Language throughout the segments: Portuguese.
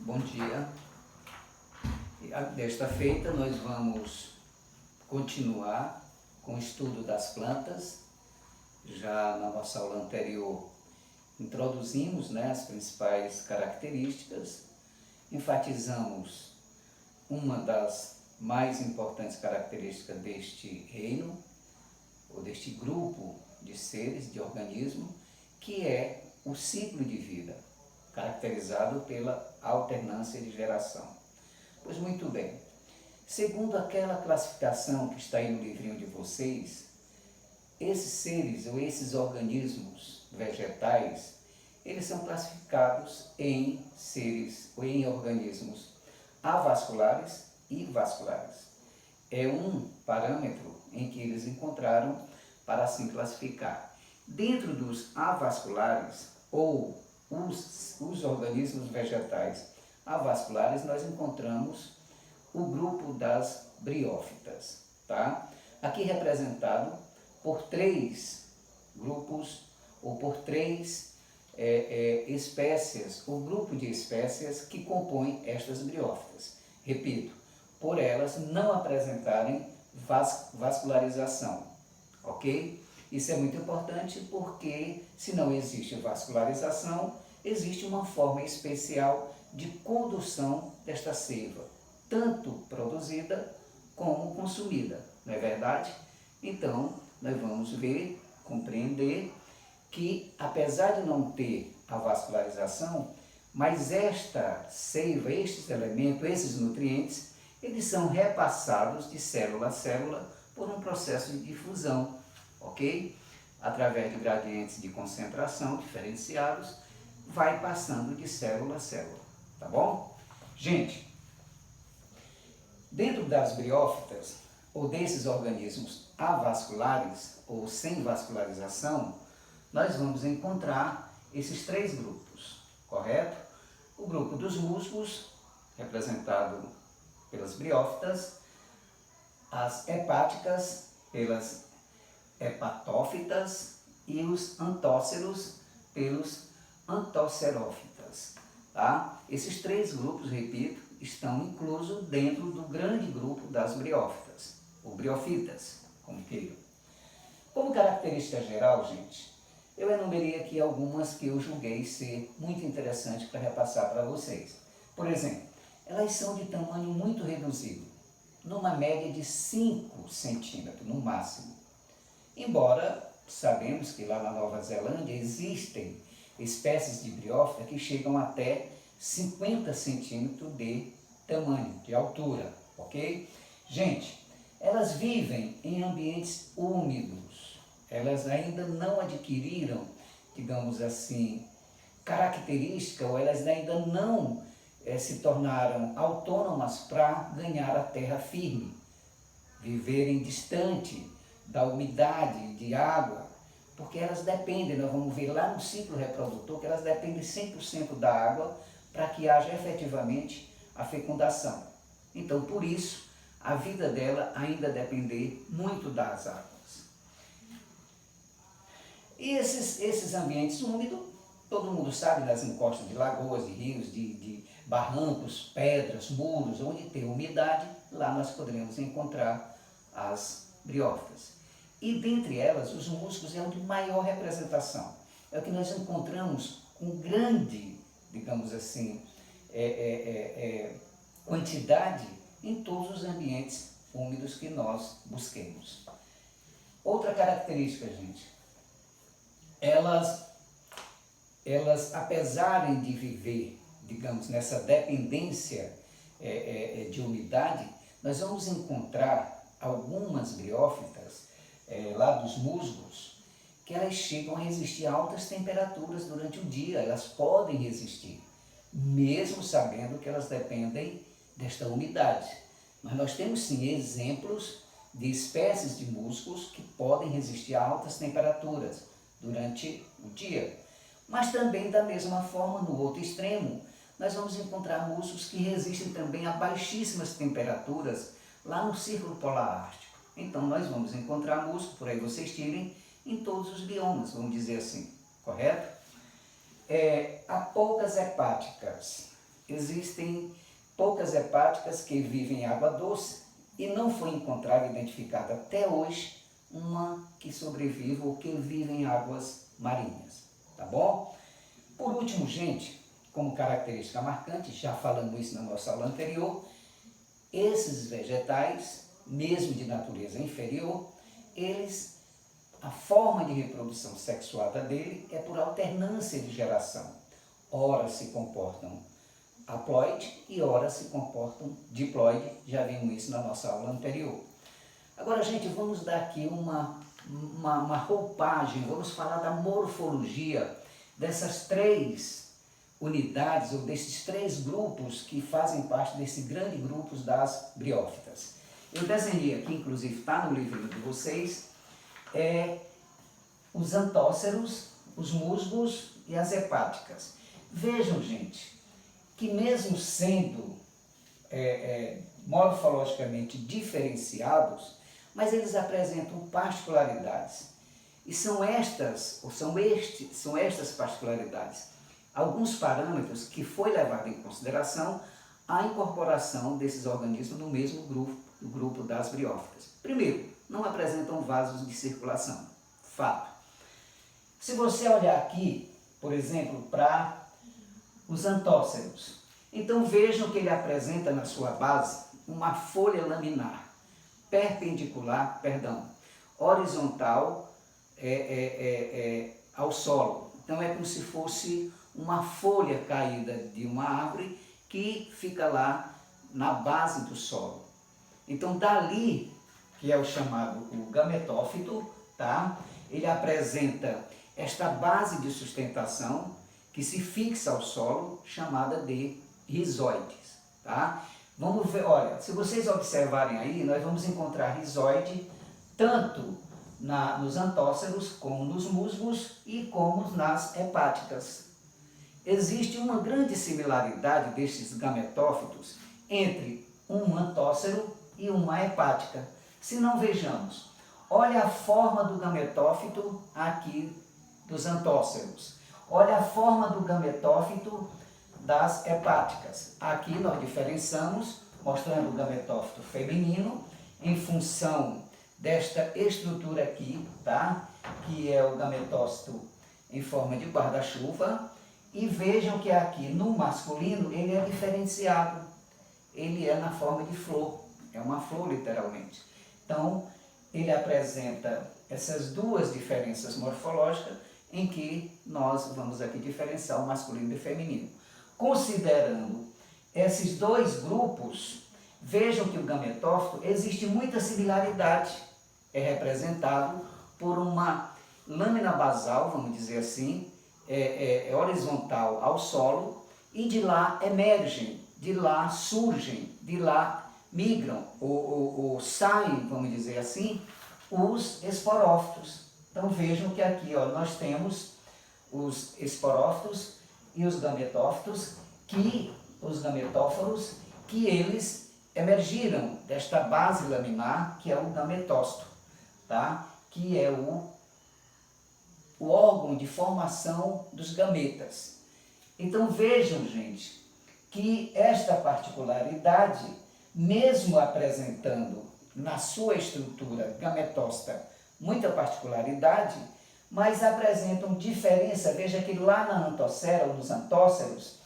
Bom dia. Desta feita nós vamos continuar com o estudo das plantas. Já na nossa aula anterior introduzimos, as principais características, enfatizamos uma das mais importantes características deste reino, ou deste grupo de seres, de organismos, que é o ciclo de vida, caracterizado pela alternância de geração. Pois muito bem, segundo aquela classificação que está aí no livrinho de vocês, esses seres ou esses organismos vegetais, eles são classificados em seres ou em organismos avasculares e vasculares. É um parâmetro em que eles encontraram para assim classificar. Dentro dos avasculares ou os organismos vegetais avasculares, nós encontramos o grupo das briófitas, tá? Aqui representado por três grupos ou por três espécies, o grupo de espécies que compõem estas briófitas. Repito, por elas não apresentarem vascularização, ok? Isso é muito importante porque se não existe vascularização, existe uma forma especial de condução desta seiva, tanto produzida como consumida, não é verdade? Então, nós vamos ver, compreender que apesar de não ter a vascularização, mas esta seiva, estes elementos, esses nutrientes, eles são repassados de célula a célula por um processo de difusão, ok? Através de gradientes de concentração diferenciados, vai passando de célula a célula, tá bom? Gente, dentro das briófitas, ou desses organismos avasculares ou sem vascularização, nós vamos encontrar esses três grupos, correto? O grupo dos músculos, representado pelas briófitas, as hepáticas, pelas hepatófitas e os antóceros pelos antocerófitas, tá? Esses três grupos, repito, estão inclusos dentro do grande grupo das briófitas, ou briofitas, como queiram. Como característica geral, gente, eu enumerei aqui algumas que eu julguei ser muito interessantes para repassar para vocês. Por exemplo, elas são de tamanho muito reduzido, numa média de 5 centímetros no máximo. Embora sabemos que lá na Nova Zelândia existem espécies de briófita que chegam até 50 centímetros de tamanho, de altura, ok? Gente, elas vivem em ambientes úmidos, elas ainda não adquiriram, digamos assim, característica, ou elas ainda não se tornaram autônomas para ganhar a terra firme, viverem distante da umidade, de água, porque elas dependem, nós vamos ver lá no ciclo reprodutor, que elas dependem 100% da água para que haja efetivamente a fecundação. Então, por isso, a vida dela ainda depender muito das águas. E esses ambientes úmidos, todo mundo sabe, das encostas de lagoas, de rios, de barrancos, pedras, muros, onde tem umidade, lá nós poderemos encontrar as briófitas. E dentre elas, os músculos é o de maior representação. É o que nós encontramos com grande, digamos assim, quantidade em todos os ambientes úmidos que nós busquemos. Outra característica, gente, elas apesar de viver, digamos, nessa dependência de umidade, nós vamos encontrar algumas briófitas lá dos musgos, que elas chegam a resistir a altas temperaturas durante o dia, elas podem resistir, mesmo sabendo que elas dependem desta umidade. Mas nós temos sim exemplos de espécies de musgos que podem resistir a altas temperaturas durante o dia. Mas também da mesma forma, no outro extremo, nós vamos encontrar musgos que resistem também a baixíssimas temperaturas lá no Círculo Polar Ártico. Então nós vamos encontrar musgo, por aí vocês tirem, em todos os biomas, vamos dizer assim, correto? Há poucas hepáticas, existem poucas hepáticas que vivem em água doce e não foi encontrada e identificada até hoje uma que sobrevive ou que vive em águas marinhas, tá bom? Por último, gente, como característica marcante, já falamos isso na nossa aula anterior, esses vegetais, mesmo de natureza inferior, a forma de reprodução sexuada dele é por alternância de geração. Ora se comportam haploide e ora se comportam diploide, já vimos isso na nossa aula anterior. Agora, gente, vamos dar aqui uma roupagem, vamos falar da morfologia dessas três unidades ou desses três grupos que fazem parte desse grande grupo das briófitas. Eu desenhei aqui, inclusive está no livro de vocês, os antóceros, os musgos e as hepáticas. Vejam, gente, que mesmo sendo morfologicamente diferenciados, mas eles apresentam particularidades. E são estas particularidades, alguns parâmetros que foi levado em consideração a incorporação desses organismos no mesmo grupo das briófitas. Primeiro, não apresentam vasos de circulação, fato. Se você olhar aqui, por exemplo, para os antóceros, então vejam que ele apresenta na sua base uma folha laminar, horizontal ao solo. Então é como se fosse uma folha caída de uma árvore que fica lá na base do solo. Então dali, que é o chamado o gametófito, tá? Ele apresenta esta base de sustentação que se fixa ao solo, chamada de rizóides, tá? Vamos ver, olha, se vocês observarem aí, nós vamos encontrar rizóide tanto nos antóceros, como nos musgos e como nas hepáticas. Existe uma grande similaridade destes gametófitos entre um antócero e uma hepática. Se não, vejamos, olha a forma do gametófito aqui dos antóceros, olha a forma do gametófito das hepáticas. Aqui nós diferenciamos, mostrando o gametófito feminino, em função desta estrutura aqui, tá? Que é o gametófito em forma de guarda-chuva. E vejam que aqui no masculino ele é diferenciado, ele é na forma de flor, é uma flor literalmente. Então ele apresenta essas duas diferenças morfológicas em que nós vamos aqui diferenciar o masculino e o feminino. Considerando esses dois grupos, vejam que o gametófito existe muita similaridade, é representado por uma lâmina basal, vamos dizer assim, horizontal ao solo, e de lá emergem, de lá surgem, de lá migram, ou saem, vamos dizer assim, os esporófitos. Então vejam que aqui nós temos os esporófitos e os gametófitos, os gametóforos, que eles emergiram desta base laminar, que é o gametócito, tá? Que é o órgão de formação dos gametas. Então vejam, gente, que esta particularidade, mesmo apresentando na sua estrutura gametócita muita particularidade, mas apresentam diferença. Veja que lá na antocera, ou nos antóceros,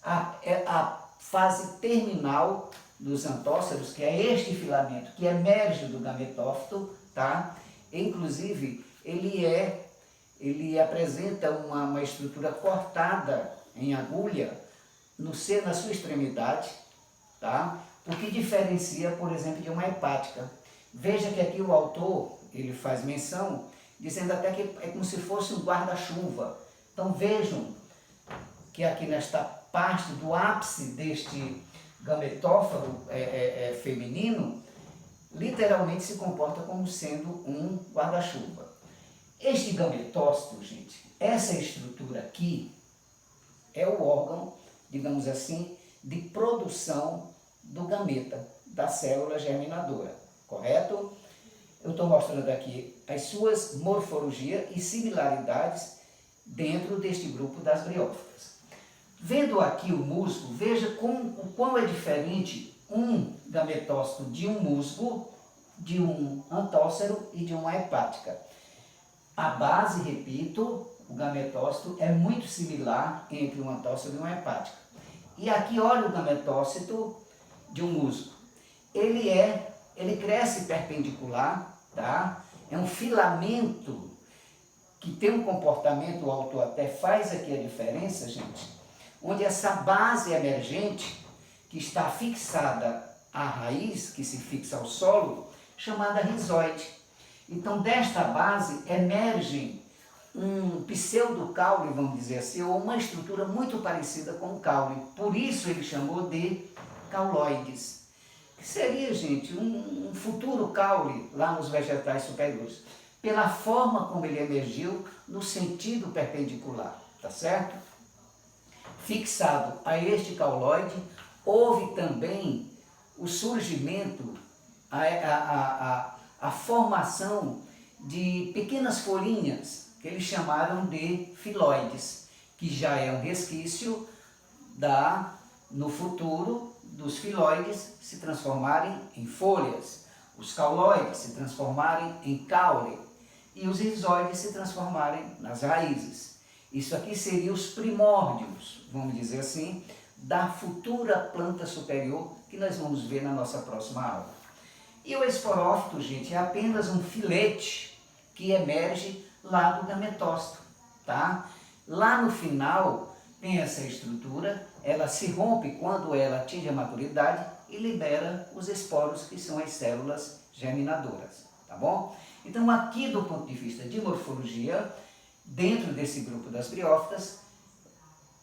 a fase terminal dos antóceros, que é este filamento que emerge do gametófito, tá? Inclusive, ele apresenta uma estrutura cortada em agulha na sua extremidade, tá? O que diferencia, por exemplo, de uma hepática. Veja que aqui o autor, ele faz menção, dizendo até que é como se fosse um guarda-chuva. Então vejam que aqui nesta parte do ápice deste gametóforo feminino, literalmente se comporta como sendo um guarda-chuva. Este gametócito, gente, essa estrutura aqui, é o órgão, digamos assim, de produção do gameta, da célula germinadora, correto? Eu estou mostrando aqui as suas morfologias e similaridades dentro deste grupo das briófitas. Vendo aqui o musgo, veja o quão é diferente um gametócito de um musgo, de um antócero e de uma hepática. A base, repito, o gametócito é muito similar entre um antócero e uma hepática. E aqui olha o gametócito de um musgo. Ele cresce perpendicular, tá? É um filamento que tem um comportamento, o autor até faz aqui a diferença, gente, onde essa base emergente, que está fixada à raiz, que se fixa ao solo, chamada rizoide. Então, desta base emerge um pseudocaule, vamos dizer assim, ou uma estrutura muito parecida com o caule. Por isso ele chamou de cauloides. Que seria, gente, um futuro caule lá nos vegetais superiores, pela forma como ele emergiu no sentido perpendicular, tá certo? Fixado a este cauloide, houve também o surgimento, a formação de pequenas folhinhas, que eles chamaram de filóides, que já é um resquício no futuro, dos filóides se transformarem em folhas, os cauloides se transformarem em caule e os rizoides se transformarem nas raízes. Isso aqui seria os primórdios, vamos dizer assim, da futura planta superior que nós vamos ver na nossa próxima aula. E o esporófito, gente, é apenas um filete que emerge lá do gametócito, tá? Lá no final tem essa estrutura, ela se rompe quando ela atinge a maturidade e libera os esporos, que são as células germinadoras, tá bom? Então aqui do ponto de vista de morfologia, dentro desse grupo das briófitas,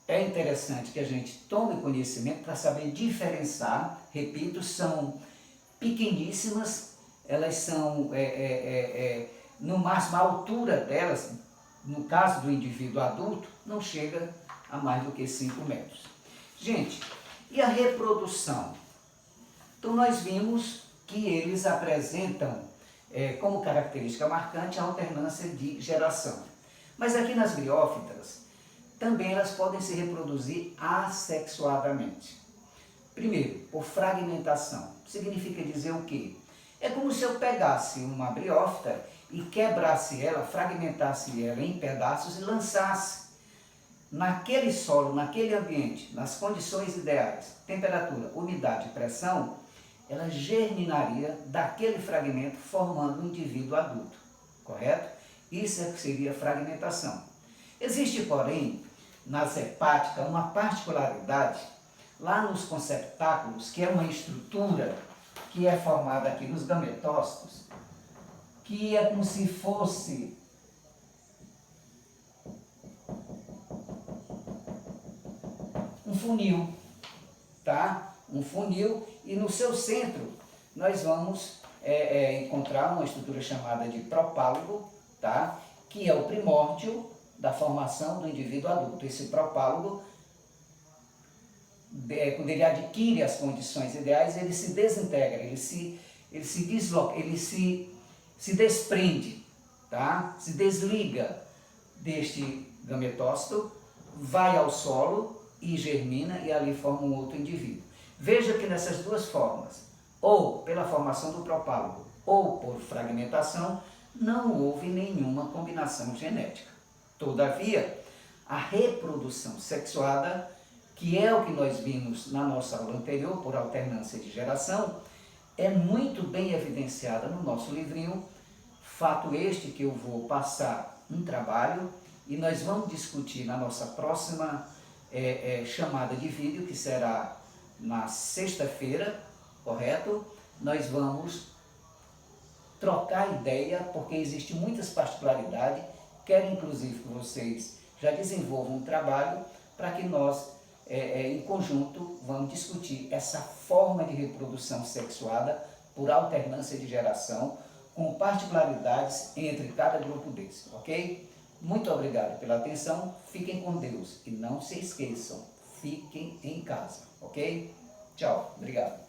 é interessante que a gente tome conhecimento para saber diferenciar, repito, são pequeníssimas, elas são, no máximo, a altura delas, no caso do indivíduo adulto, não chega a mais do que 5 metros. Gente, e a reprodução? Então nós vimos que eles apresentam como característica marcante a alternância de geração. Mas aqui nas briófitas, também elas podem se reproduzir assexuadamente. Primeiro, por fragmentação. Significa dizer o quê? É como se eu pegasse uma briófita e quebrasse ela, fragmentasse ela em pedaços e lançasse naquele solo, naquele ambiente, nas condições ideais, temperatura, umidade, pressão, ela germinaria daquele fragmento formando um indivíduo adulto, correto? Isso é que seria fragmentação. Existe, porém, nas hepáticas, uma particularidade lá nos conceptáculos, que é uma estrutura que é formada aqui nos gametócitos, que é como se fosse um funil, tá? Um funil, e no seu centro nós vamos encontrar uma estrutura chamada de propálogo, tá? Que é o primórdio da formação do indivíduo adulto. Esse propálogo, quando ele adquire as condições ideais, ele se desintegra, ele se desloca, ele se desprende, tá? Se desliga deste gametócito, vai ao solo e germina e ali forma um outro indivíduo. Veja que nessas duas formas, ou pela formação do propálogo ou por fragmentação, não houve nenhuma combinação genética. Todavia, a reprodução sexuada, que é o que nós vimos na nossa aula anterior, por alternância de geração, é muito bem evidenciada no nosso livrinho, fato este que eu vou passar um trabalho e nós vamos discutir na nossa próxima chamada de vídeo, que será na sexta-feira, correto? Nós vamos trocar ideia, porque existem muitas particularidades, quero inclusive que vocês já desenvolvam um trabalho para que nós, em conjunto, vamos discutir essa forma de reprodução sexuada por alternância de geração, com particularidades entre cada grupo desse, ok? Muito obrigado pela atenção, fiquem com Deus e não se esqueçam, fiquem em casa, ok? Tchau, obrigado.